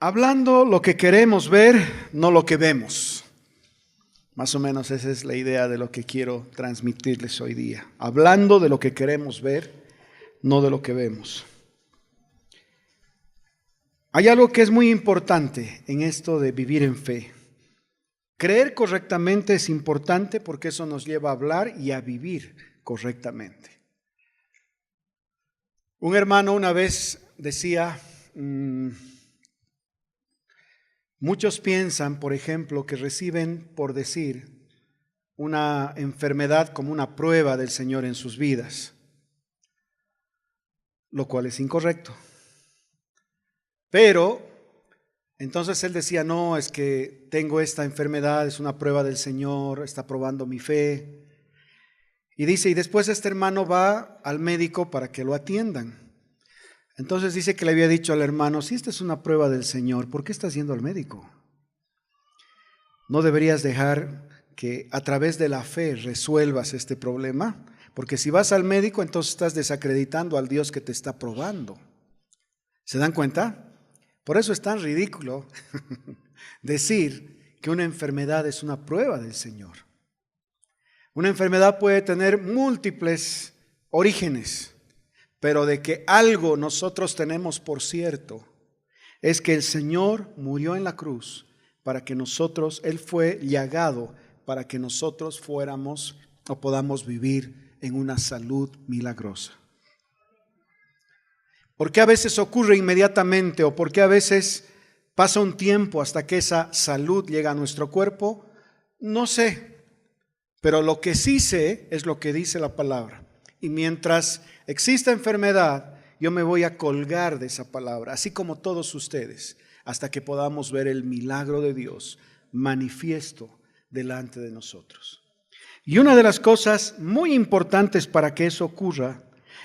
Hablando lo que queremos ver, no lo que vemos. Más o menos esa es la idea de lo que quiero transmitirles hoy día. Hablando de lo que queremos ver, no de lo que vemos. Hay algo que es muy importante en esto de vivir en fe. Creer correctamente es importante porque eso nos lleva a hablar y a vivir correctamente. Un hermano una vez decía, muchos piensan, por ejemplo, que reciben, por decir, una enfermedad como una prueba del Señor en sus vidas, lo cual es incorrecto. Pero, entonces él decía, no, es que tengo esta enfermedad, es una prueba del Señor, está probando mi fe. Y dice, y después este hermano va al médico para que lo atiendan. Entonces dice que le había dicho al hermano, si esta es una prueba del Señor, ¿por qué estás yendo al médico? ¿No deberías dejar que a través de la fe resuelvas este problema? Porque si vas al médico, entonces estás desacreditando al Dios que te está probando. ¿Se dan cuenta? Por eso es tan ridículo decir que una enfermedad es una prueba del Señor. Una enfermedad puede tener múltiples orígenes, pero de que algo nosotros tenemos por cierto es que el Señor murió en la cruz para que nosotros, Él fue llagado para que nosotros fuéramos o podamos vivir en una salud milagrosa. ¿Por qué a veces ocurre inmediatamente o por qué a veces pasa un tiempo hasta que esa salud llega a nuestro cuerpo? No sé, pero lo que sí sé es lo que dice la palabra. Y mientras exista enfermedad, yo me voy a colgar de esa palabra, así como todos ustedes, hasta que podamos ver el milagro de Dios manifiesto delante de nosotros. Y una de las cosas muy importantes para que eso ocurra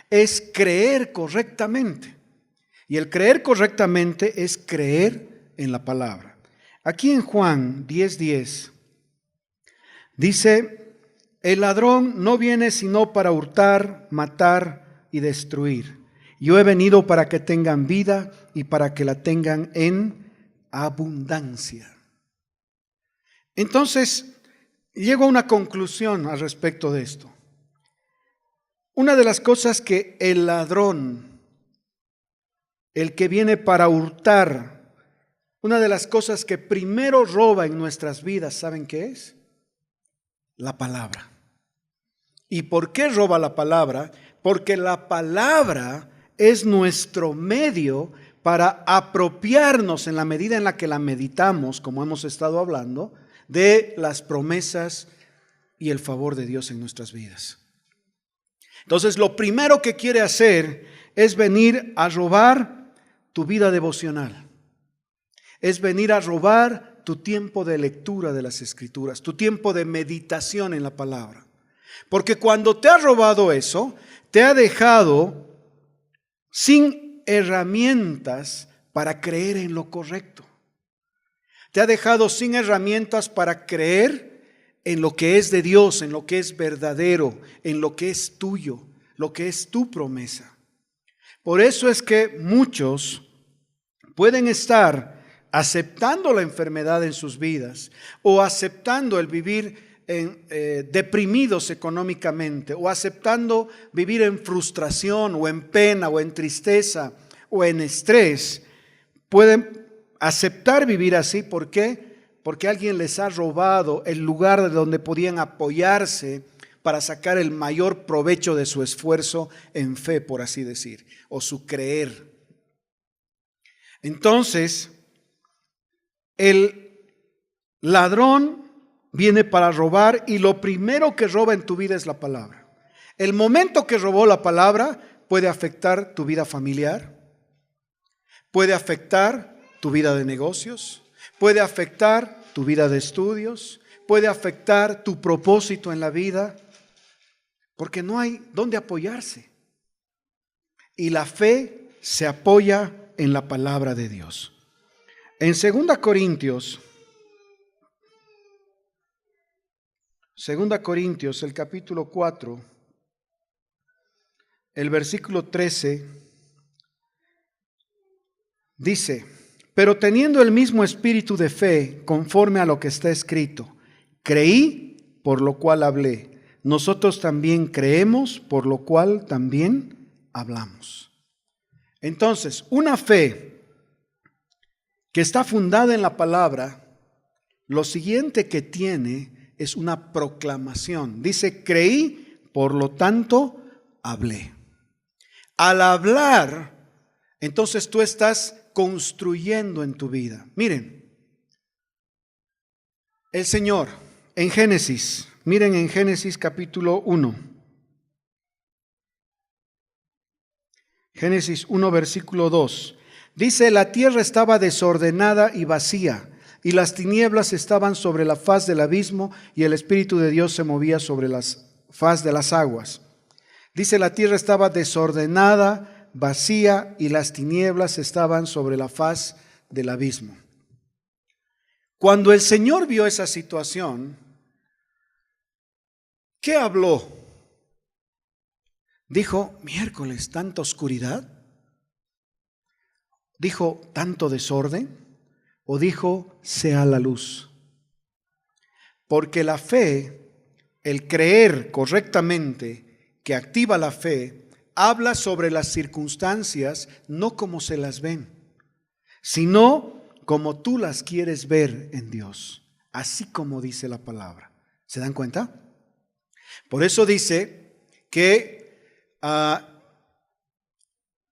es creer correctamente. Y el creer correctamente es creer en la palabra. Aquí en Juan 10:10 dice, el ladrón no viene sino para hurtar, matar y destruir. Yo he venido para que tengan vida y para que la tengan en abundancia. Entonces, llego a una conclusión al respecto de esto. Una de las cosas que el ladrón, el que viene para hurtar, una de las cosas que primero roba en nuestras vidas, ¿saben qué es? La palabra. ¿Y por qué roba la palabra? Porque la palabra es nuestro medio para apropiarnos en la medida en la que la meditamos, como hemos estado hablando, de las promesas y el favor de Dios en nuestras vidas. Entonces, lo primero que quiere hacer es venir a robar tu vida devocional. Es venir a robar tu tiempo de lectura de las Escrituras, tu tiempo de meditación en la palabra. Porque cuando te ha robado eso, te ha dejado sin herramientas para creer en lo correcto. Te ha dejado sin herramientas para creer en lo que es de Dios, en lo que es verdadero, en lo que es tuyo, lo que es tu promesa. Por eso es que muchos pueden estar aceptando la enfermedad en sus vidas o aceptando el vivir deprimidos económicamente o aceptando vivir en frustración o en pena o en tristeza o en estrés. Pueden aceptar vivir así. ¿Por qué? Porque alguien les ha robado el lugar de donde podían apoyarse para sacar el mayor provecho de su esfuerzo en fe, por así decir, o su creer. Entonces, el ladrón viene para robar y lo primero que roba en tu vida es la palabra. El momento que robó la palabra puede afectar tu vida familiar, puede afectar tu vida de negocios, puede afectar tu vida de estudios, puede afectar tu propósito en la vida, porque no hay dónde apoyarse. Y la fe se apoya en la palabra de Dios. En 2 Corintios, el capítulo 4, el versículo 13, dice, pero teniendo el mismo espíritu de fe, conforme a lo que está escrito, creí, por lo cual hablé. Nosotros también creemos, por lo cual también hablamos. Entonces, una fe que está fundada en la palabra, lo siguiente que tiene es una proclamación. Dice, creí, por lo tanto, hablé. Al hablar, entonces tú estás construyendo en tu vida. Miren, el Señor en Génesis, miren en Génesis capítulo 1. Génesis 1, versículo 2. Dice, la tierra estaba desordenada y vacía, y las tinieblas estaban sobre la faz del abismo, y el Espíritu de Dios se movía sobre la faz de las aguas. Dice, la tierra estaba desordenada, vacía, y las tinieblas estaban sobre la faz del abismo. Cuando el Señor vio esa situación, ¿qué habló? Dijo, miércoles, tanta oscuridad. Dijo, tanto desorden. O dijo, sea la luz. Porque la fe, el creer correctamente, que activa la fe, habla sobre las circunstancias no como se las ven, sino como tú las quieres ver en Dios, así como dice la palabra. ¿Se dan cuenta? Por eso dice que,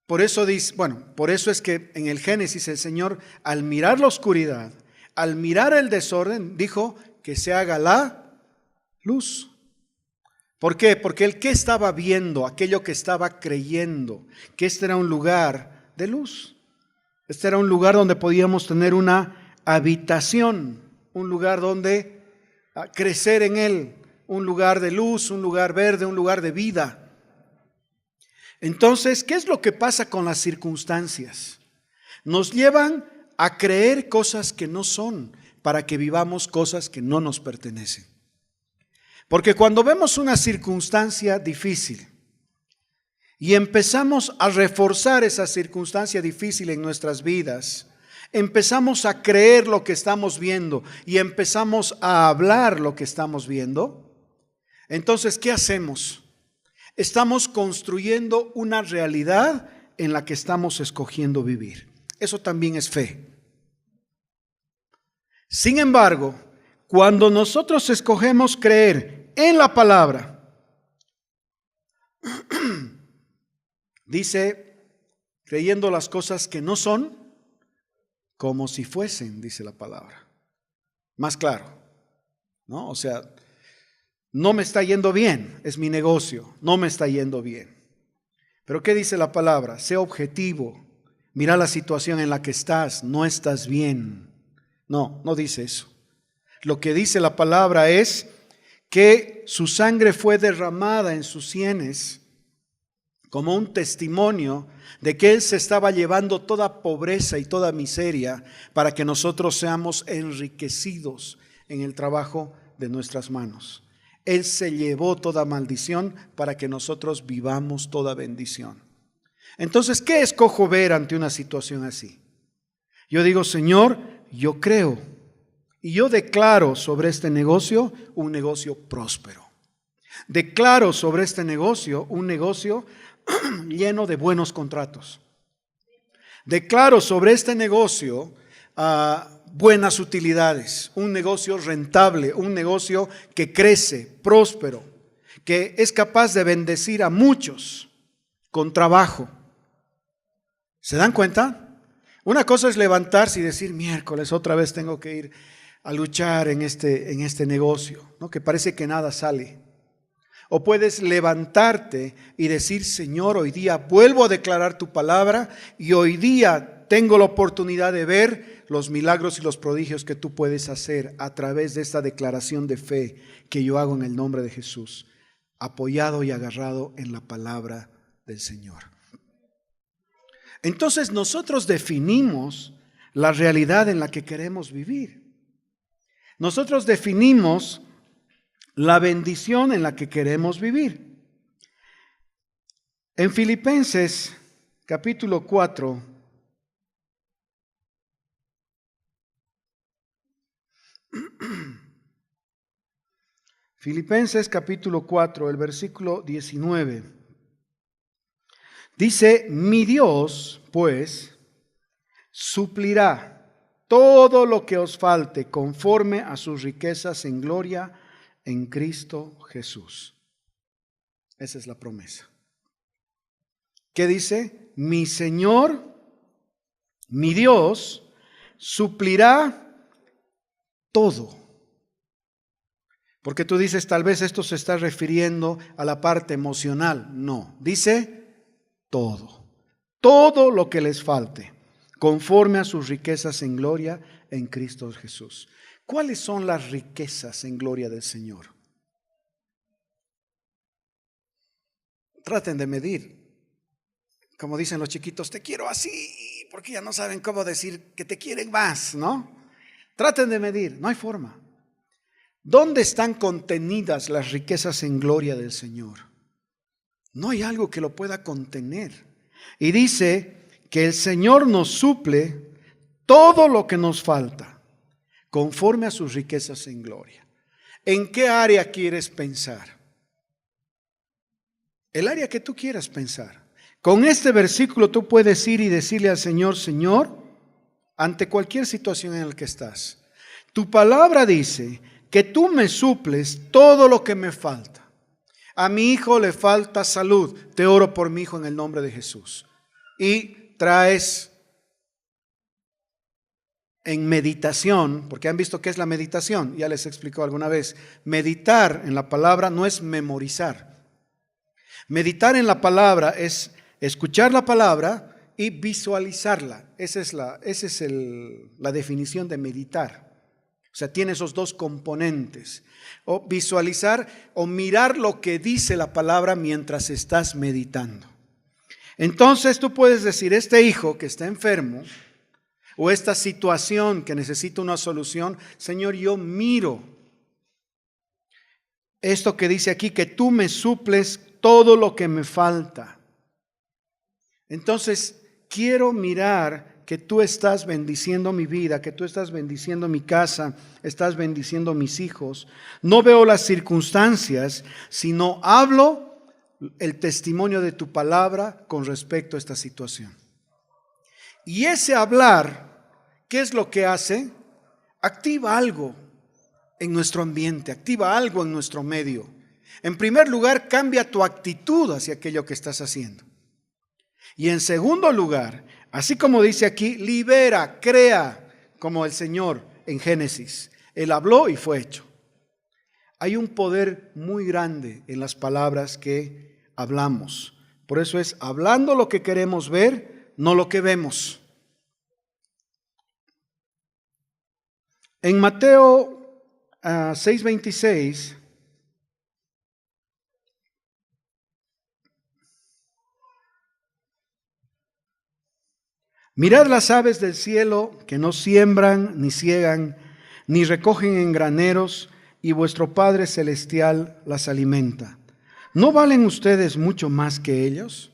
por eso es que en el Génesis el Señor, al mirar la oscuridad, al mirar el desorden, dijo que se haga la luz. ¿Por qué? Porque él, ¿qué estaba viendo? Aquello que estaba creyendo, que este era un lugar de luz. Este era un lugar donde podíamos tener una habitación, un lugar donde crecer en él, un lugar de luz, un lugar verde, un lugar de vida. Entonces, ¿qué es lo que pasa con las circunstancias? Nos llevan a creer cosas que no son, para que vivamos cosas que no nos pertenecen. Porque cuando vemos una circunstancia difícil y empezamos a reforzar esa circunstancia difícil en nuestras vidas, empezamos a creer lo que estamos viendo y empezamos a hablar lo que estamos viendo, entonces, ¿qué hacemos? Estamos construyendo una realidad en la que estamos escogiendo vivir. Eso también es fe. Sin embargo, cuando nosotros escogemos creer en la palabra, dice, creyendo las cosas que no son, como si fuesen, dice la palabra. Más claro, ¿no? O sea, no me está yendo bien, es mi negocio, no me está yendo bien. Pero ¿qué dice la palabra? Sé objetivo, mira la situación en la que estás, no estás bien. No, no dice eso. Lo que dice la palabra es que su sangre fue derramada en sus sienes como un testimonio de que Él se estaba llevando toda pobreza y toda miseria para que nosotros seamos enriquecidos en el trabajo de nuestras manos. Él se llevó toda maldición para que nosotros vivamos toda bendición. Entonces, ¿qué escojo ver ante una situación así? Yo digo, Señor, yo creo y yo declaro sobre este negocio un negocio próspero. Declaro sobre este negocio un negocio lleno de buenos contratos. Declaro sobre este negocio buenas utilidades, un negocio rentable, un negocio que crece, próspero, que es capaz de bendecir a muchos con trabajo. ¿Se dan cuenta? Una cosa es levantarse y decir, miércoles otra vez tengo que ir a luchar en este negocio, ¿no? Que parece que nada sale. O puedes levantarte y decir, Señor, hoy día vuelvo a declarar tu palabra y hoy día tengo la oportunidad de ver los milagros y los prodigios que tú puedes hacer a través de esta declaración de fe que yo hago en el nombre de Jesús, apoyado y agarrado en la palabra del Señor. Entonces nosotros definimos la realidad en la que queremos vivir. Nosotros definimos la bendición en la que queremos vivir. En Filipenses capítulo 4, Filipenses capítulo 4, el versículo 19. Dice, mi Dios, pues, suplirá todo lo que os falte conforme a sus riquezas en gloria en Cristo Jesús. Esa es la promesa. ¿Qué dice? Mi Señor, mi Dios, suplirá todo. Porque tú dices, tal vez esto se está refiriendo a la parte emocional. No, dice todo. Todo lo que les falte, conforme a sus riquezas en gloria en Cristo Jesús. ¿Cuáles son las riquezas en gloria del Señor? Traten de medir. Como dicen los chiquitos, te quiero así, porque ya no saben cómo decir que te quieren más, ¿no? Traten de medir, no hay forma. ¿Dónde están contenidas las riquezas en gloria del Señor? No hay algo que lo pueda contener. Y dice que el Señor nos suple todo lo que nos falta, conforme a sus riquezas en gloria. ¿En qué área quieres pensar? El área que tú quieras pensar. Con este versículo tú puedes ir y decirle al Señor, Señor, ante cualquier situación en la que estás, tu palabra dice que tú me suples todo lo que me falta. A mi hijo le falta salud, te oro por mi hijo en el nombre de Jesús. Y traes en meditación, porque han visto qué es la meditación, ya les explicó alguna vez, meditar en la palabra no es memorizar. Meditar en la palabra es escuchar la palabra y visualizarla. Esa es la definición de meditar. O sea, tiene esos dos componentes. O visualizar o mirar lo que dice la palabra mientras estás meditando. Entonces tú puedes decir, este hijo que está enfermo o esta situación que necesita una solución, Señor, yo miro esto que dice aquí, que tú me suples todo lo que me falta. Entonces, quiero mirar que tú estás bendiciendo mi vida, que tú estás bendiciendo mi casa, estás bendiciendo mis hijos. No veo las circunstancias, sino hablo el testimonio de tu palabra con respecto a esta situación. Y ese hablar, ¿qué es lo que hace? Activa algo en nuestro ambiente, activa algo en nuestro medio. En primer lugar, cambia tu actitud hacia aquello que estás haciendo. Y en segundo lugar, así como dice aquí, libera, crea, como el Señor en Génesis. Él habló y fue hecho. Hay un poder muy grande en las palabras que hablamos. Por eso es hablando lo que queremos ver, no lo que vemos. En Mateo 6:26, mirad las aves del cielo que no siembran, ni ciegan, ni recogen en graneros, y vuestro Padre Celestial las alimenta. ¿No valen ustedes mucho más que ellos?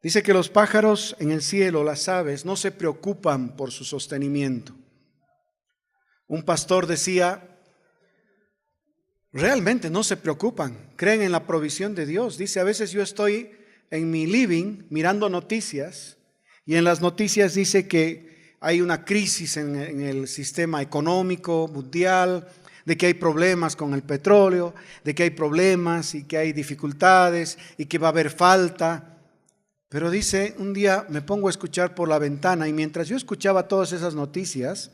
Dice que los pájaros en el cielo, las aves, no se preocupan por su sostenimiento. Un pastor decía, realmente no se preocupan, creen en la provisión de Dios. Dice, a veces yo estoy en mi living mirando noticias, y en las noticias dice que hay una crisis en el sistema económico mundial, de que hay problemas con el petróleo, de que hay problemas y que hay dificultades y que va a haber falta. Pero dice, un día me pongo a escuchar por la ventana y mientras yo escuchaba todas esas noticias,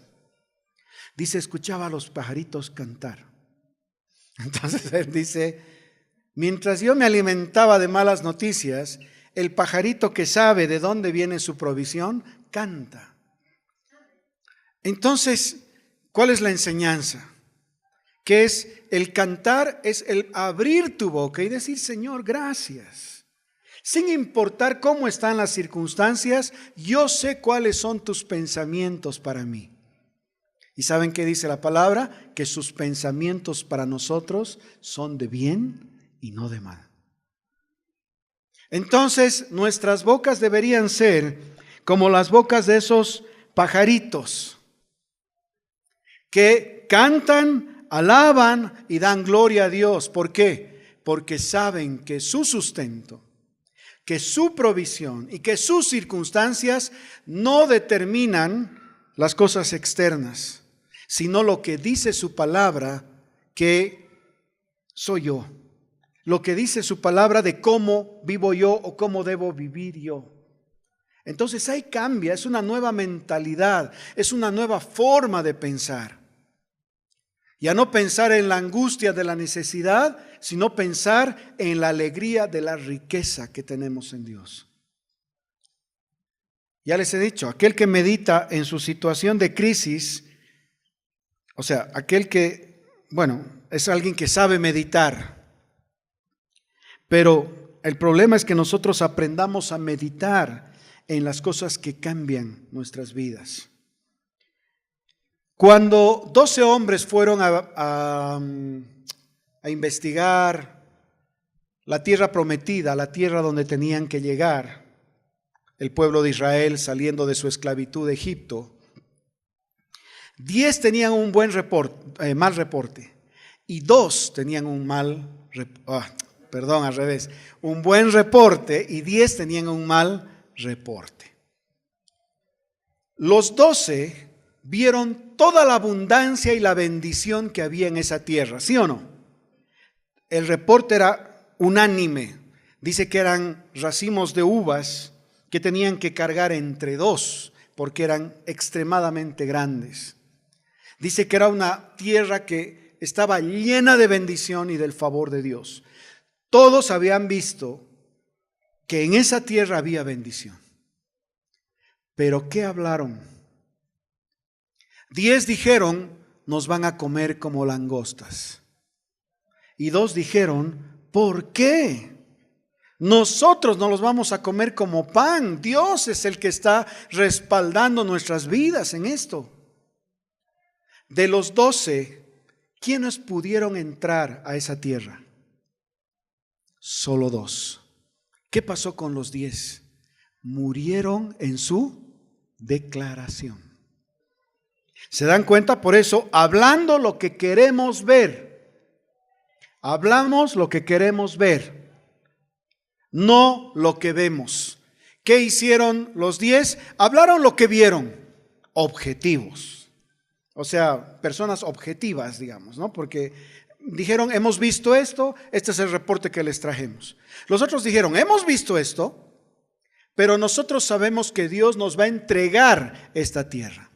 dice, escuchaba a los pajaritos cantar. Entonces él dice, mientras yo me alimentaba de malas noticias, el pajarito que sabe de dónde viene su provisión, canta. Entonces, ¿cuál es la enseñanza? Que es el cantar, es el abrir tu boca y decir, Señor, gracias. Sin importar cómo están las circunstancias, yo sé cuáles son tus pensamientos para mí. ¿Y saben qué dice la palabra? Que sus pensamientos para nosotros son de bien y no de mal. Entonces, nuestras bocas deberían ser como las bocas de esos pajaritos que cantan, alaban y dan gloria a Dios. ¿Por qué? Porque saben que su sustento, que su provisión y que sus circunstancias no determinan las cosas externas, sino lo que dice su palabra, que soy yo. Lo que dice su palabra de cómo vivo yo o cómo debo vivir yo. Entonces ahí cambia, es una nueva mentalidad, es una nueva forma de pensar. Ya no pensar en la angustia de la necesidad, sino pensar en la alegría de la riqueza que tenemos en Dios. Ya les he dicho, aquel que medita en su situación de crisis, o sea, aquel que, es alguien que sabe meditar. Pero el problema es que nosotros aprendamos a meditar en las cosas que cambian nuestras vidas. Cuando 12 hombres fueron a investigar la tierra prometida, la tierra donde tenían que llegar, el pueblo de Israel saliendo de su esclavitud de Egipto, 10 tenían un mal reporte y 2 tenían un buen reporte y 10 tenían un mal reporte. Los 12 vieron toda la abundancia y la bendición que había en esa tierra, ¿sí o no? El reporte era unánime. Dice que eran racimos de uvas que tenían que cargar entre 2 porque eran extremadamente grandes. Dice que era una tierra que estaba llena de bendición y del favor de Dios. Todos habían visto que en esa tierra había bendición. ¿Pero qué hablaron? 10 dijeron, nos van a comer como langostas. Y 2 dijeron, ¿por qué? Nosotros no los vamos a comer como pan. Dios es el que está respaldando nuestras vidas en esto. De los 12, ¿quiénes pudieron entrar a esa tierra? Solo 2. ¿Qué pasó con los 10? Murieron en su declaración. ¿Se dan cuenta? Por eso, hablando lo que queremos ver. Hablamos lo que queremos ver, no lo que vemos. ¿Qué hicieron los 10? Hablaron lo que vieron, objetivos. O sea, personas objetivas, digamos, ¿no? Porque dijeron, hemos visto esto, este es el reporte que les trajimos. Los otros dijeron, hemos visto esto, pero nosotros sabemos que Dios nos va a entregar esta tierra.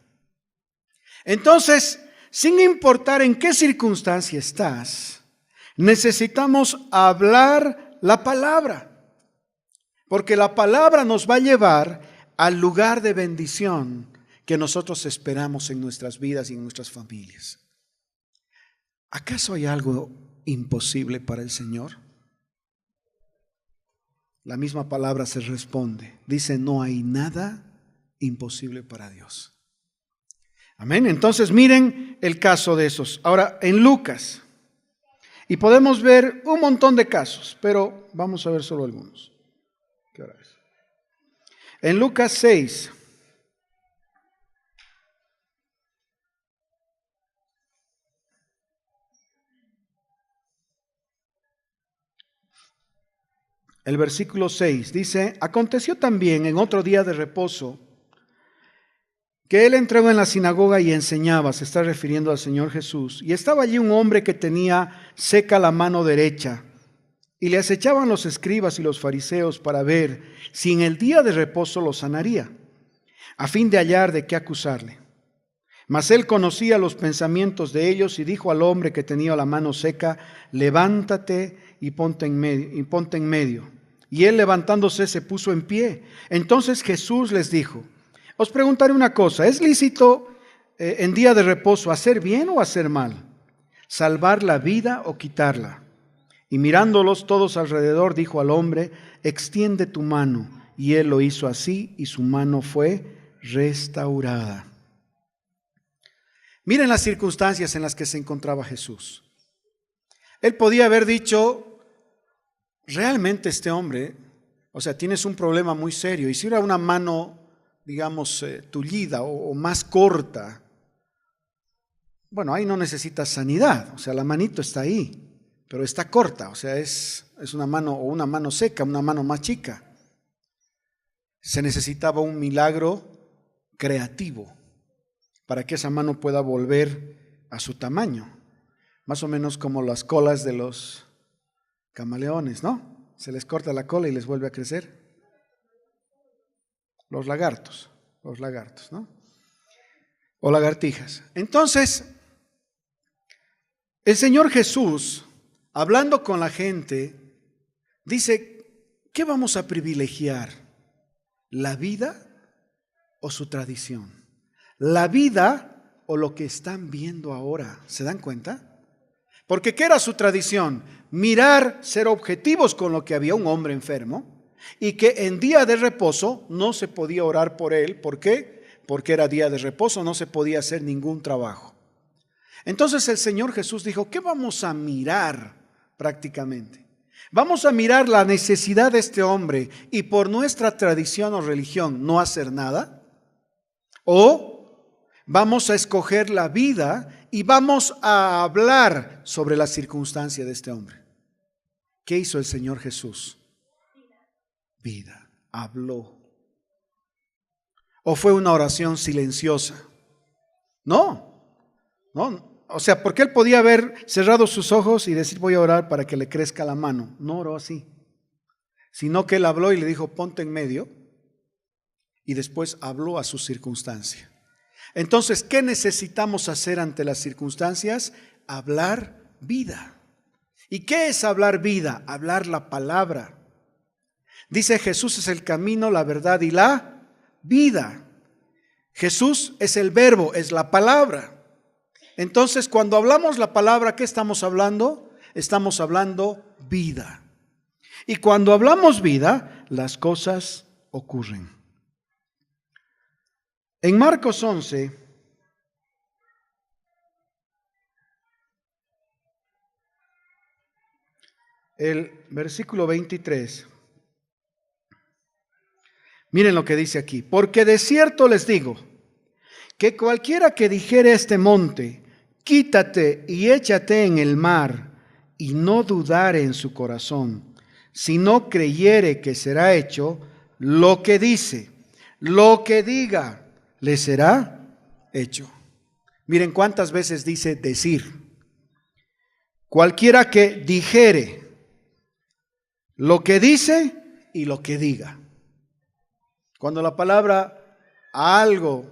Entonces, sin importar en qué circunstancia estás, necesitamos hablar la palabra, porque la palabra nos va a llevar al lugar de bendición que nosotros esperamos en nuestras vidas y en nuestras familias. ¿Acaso hay algo imposible para el Señor? La misma palabra se responde. Dice, no hay nada imposible para Dios. Amén. Entonces miren el caso de esos. Ahora en Lucas. Y podemos ver un montón de casos, pero vamos a ver solo algunos. ¿Qué hora es? En Lucas 6. El versículo 6 dice, aconteció también en otro día de reposo que él entró en la sinagoga y enseñaba, se está refiriendo al Señor Jesús, y estaba allí un hombre que tenía seca la mano derecha, y le acechaban los escribas y los fariseos para ver si en el día de reposo lo sanaría, a fin de hallar de qué acusarle. Mas él conocía los pensamientos de ellos y dijo al hombre que tenía la mano seca, levántate y ponte en medio. Y él levantándose se puso en pie. Entonces Jesús les dijo, os preguntaré una cosa, ¿es lícito en día de reposo hacer bien o hacer mal? ¿Salvar la vida o quitarla? Y mirándolos todos alrededor, dijo al hombre, extiende tu mano. Y él lo hizo así y su mano fue restaurada. Miren las circunstancias en las que se encontraba Jesús. Él podía haber dicho, realmente este hombre, tienes un problema muy serio. Y si era una mano, digamos, tullida o más corta, bueno, ahí no necesitas sanidad, o sea, la manito está ahí, pero está corta, o sea, es una mano o una mano seca, una mano más chica. Se necesitaba un milagro creativo para que esa mano pueda volver a su tamaño, más o menos como las colas de los camaleones, ¿no? Se les corta la cola y les vuelve a crecer. Los lagartos, ¿no? O lagartijas. Entonces, el Señor Jesús, hablando con la gente, dice, ¿qué vamos a privilegiar? ¿La vida o su tradición? ¿La vida o lo que están viendo ahora? ¿Se dan cuenta? Porque ¿qué era su tradición? Mirar, ser objetivos con lo que había un hombre enfermo y que en día de reposo no se podía orar por él. ¿Por qué? Porque era día de reposo, no se podía hacer ningún trabajo. Entonces el Señor Jesús dijo, ¿qué vamos a mirar prácticamente? Vamos a mirar la necesidad de este hombre y por nuestra tradición o religión no hacer nada. O vamos a escoger la vida y vamos a hablar sobre la circunstancia de este hombre. ¿Qué hizo el Señor Jesús? Vida, habló. ¿O fue una oración silenciosa? No. O sea, porque él podía haber cerrado sus ojos y decir voy a orar para que le crezca la mano. No oró así, sino que él habló y le dijo ponte en medio y después habló a su circunstancia. Entonces, ¿qué necesitamos hacer ante las circunstancias? Hablar vida. ¿Y qué es hablar vida? Hablar la palabra. Dice Jesús es el camino, la verdad y la vida. Jesús es el verbo, es la palabra. Entonces, cuando hablamos la palabra, ¿qué estamos hablando? Estamos hablando vida. Y cuando hablamos vida, las cosas ocurren. En Marcos 11, el versículo 23, miren lo que dice aquí. Porque de cierto les digo, que cualquiera que dijere a este monte, quítate y échate en el mar, y no dudare en su corazón, sino creyere que será hecho lo que dice, lo que diga, le será hecho. Miren cuántas veces dice decir. Cualquiera que dijere lo que dice y lo que diga. Cuando la palabra a algo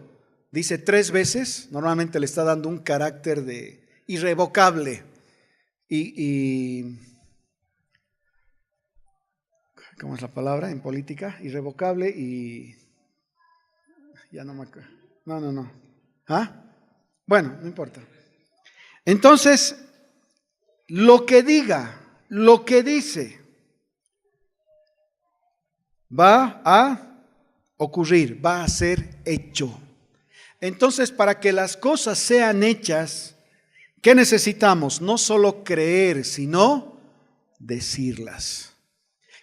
dice 3 veces, normalmente le está dando un carácter de irrevocable ¿cómo es la palabra en política? Irrevocable y ya no me acuerdo. No. ¿Ah? Bueno, no importa. Entonces, lo que diga, lo que dice, va a ocurrir, va a ser hecho. Entonces, para que las cosas sean hechas, ¿qué necesitamos? No solo creer, sino decirlas.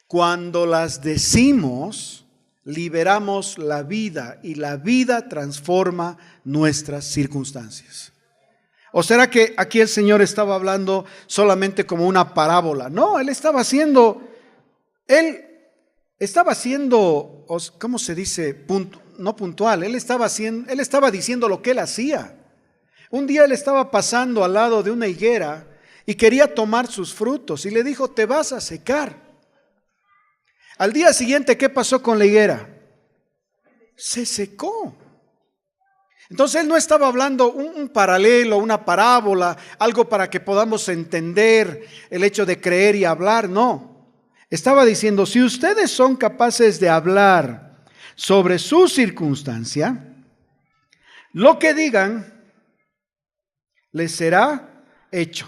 Cuando las decimos, liberamos la vida y la vida transforma nuestras circunstancias. ¿O será que aquí el Señor estaba hablando solamente como una parábola? No, Él estaba haciendo, ¿cómo se dice? No puntual, Él estaba diciendo lo que Él hacía. Un día Él estaba pasando al lado de una higuera y quería tomar sus frutos y le dijo, te vas a secar. Al día siguiente, ¿qué pasó con la higuera? Se secó. Entonces Él no estaba hablando un paralelo, una parábola, algo para que podamos entender el hecho de creer y hablar, no. Estaba diciendo, si ustedes son capaces de hablar sobre su circunstancia, lo que digan les será hecho.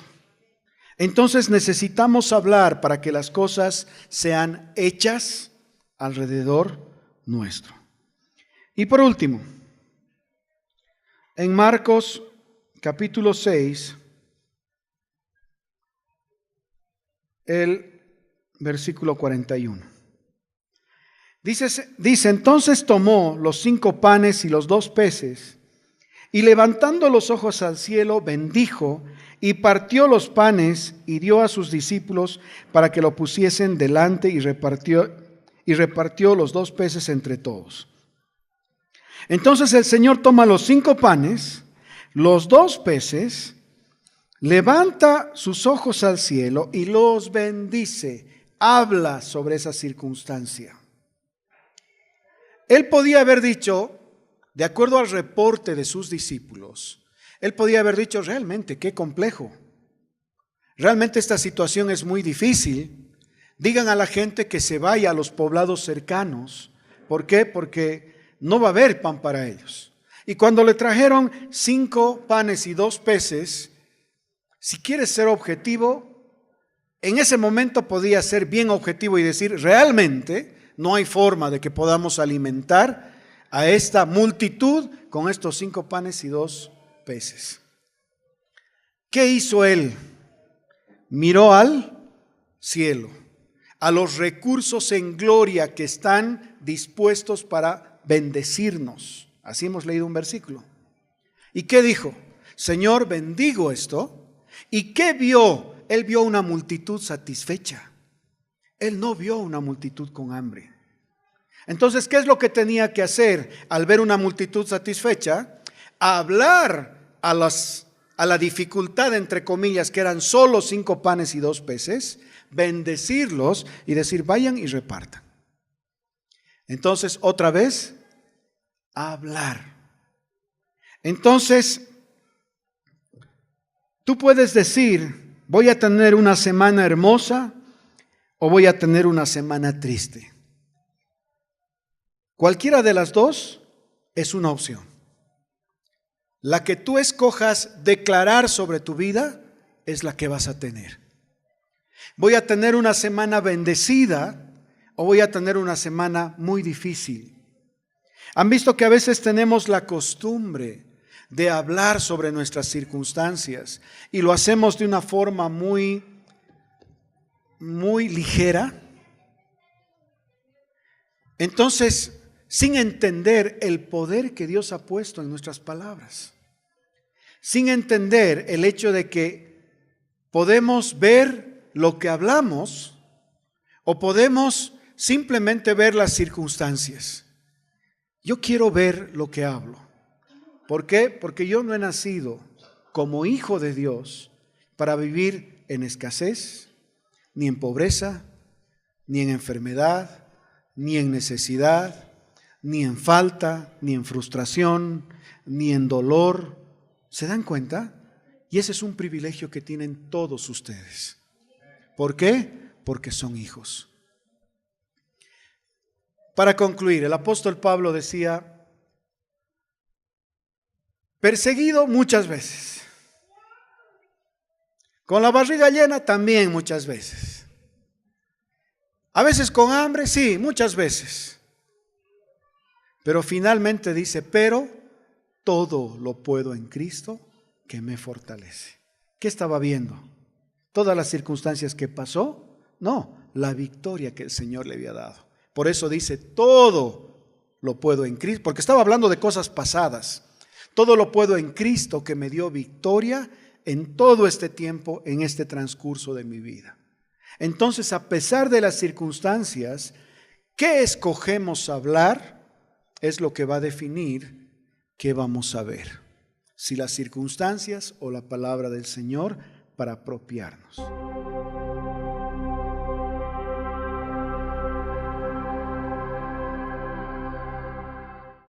Entonces necesitamos hablar para que las cosas sean hechas alrededor nuestro. Y por último, en Marcos capítulo 6, el versículo 41. Dice, entonces tomó los 5 panes y los 2 peces, Y levantando los ojos al cielo, bendijo y partió los panes y dio a sus discípulos para que lo pusiesen delante y repartió los 2 peces entre todos. Entonces el Señor toma los 5 panes, los 2 peces, levanta sus ojos al cielo y los bendice. Habla sobre esa circunstancia. Él podía haber dicho, de acuerdo al reporte de sus discípulos, él podía haber dicho, realmente, qué complejo. Realmente esta situación es muy difícil. Digan a la gente que se vaya a los poblados cercanos. ¿Por qué? Porque no va a haber pan para ellos. Y cuando le trajeron 5 panes y 2 peces, si quieres ser objetivo, en ese momento podía ser bien objetivo y decir, realmente no hay forma de que podamos alimentar a esta multitud con estos 5 panes y 2 peces. ¿Qué hizo él? Miró al cielo, a los recursos en gloria que están dispuestos para bendecirnos. Así hemos leído un versículo. ¿Y qué dijo? Señor, bendigo esto. ¿Y qué vio? Él vio una multitud satisfecha. Él no vio una multitud con hambre. Entonces, ¿qué es lo que tenía que hacer al ver una multitud satisfecha? Hablar a la dificultad, entre comillas, que eran solo 5 panes y 2 peces, bendecirlos y decir, vayan y repartan. Entonces, otra vez, hablar. Entonces, tú puedes decir, voy a tener una semana hermosa o voy a tener una semana triste. Cualquiera de las dos es una opción. La que tú escojas declarar sobre tu vida es la que vas a tener. Voy a tener una semana bendecida o voy a tener una semana muy difícil. Han visto que a veces tenemos la costumbre de hablar sobre nuestras circunstancias y lo hacemos de una forma muy ligera. Entonces, sin entender el poder que Dios ha puesto en nuestras palabras, sin entender el hecho de que podemos ver lo que hablamos o podemos simplemente ver las circunstancias. Yo quiero ver lo que hablo. ¿Por qué? Porque yo no he nacido como hijo de Dios para vivir en escasez, ni en pobreza, ni en enfermedad, ni en necesidad, ni en falta, ni en frustración, ni en dolor. ¿Se dan cuenta? Y ese es un privilegio que tienen todos ustedes. ¿Por qué? Porque son hijos. Para concluir, el apóstol Pablo decía, perseguido muchas veces, con la barriga llena también muchas veces, a veces con hambre, sí, muchas veces, pero finalmente dice, pero todo lo puedo en Cristo que me fortalece. ¿Qué estaba viendo? ¿Todas las circunstancias que pasó? No, la victoria que el Señor le había dado. Por eso dice, todo lo puedo en Cristo, porque estaba hablando de cosas pasadas. Todo lo puedo en Cristo que me dio victoria en todo este tiempo, en este transcurso de mi vida. Entonces, a pesar de las circunstancias, ¿qué escogemos hablar? Es lo que va a definir qué vamos a ver. Si las circunstancias o la palabra del Señor para apropiarnos.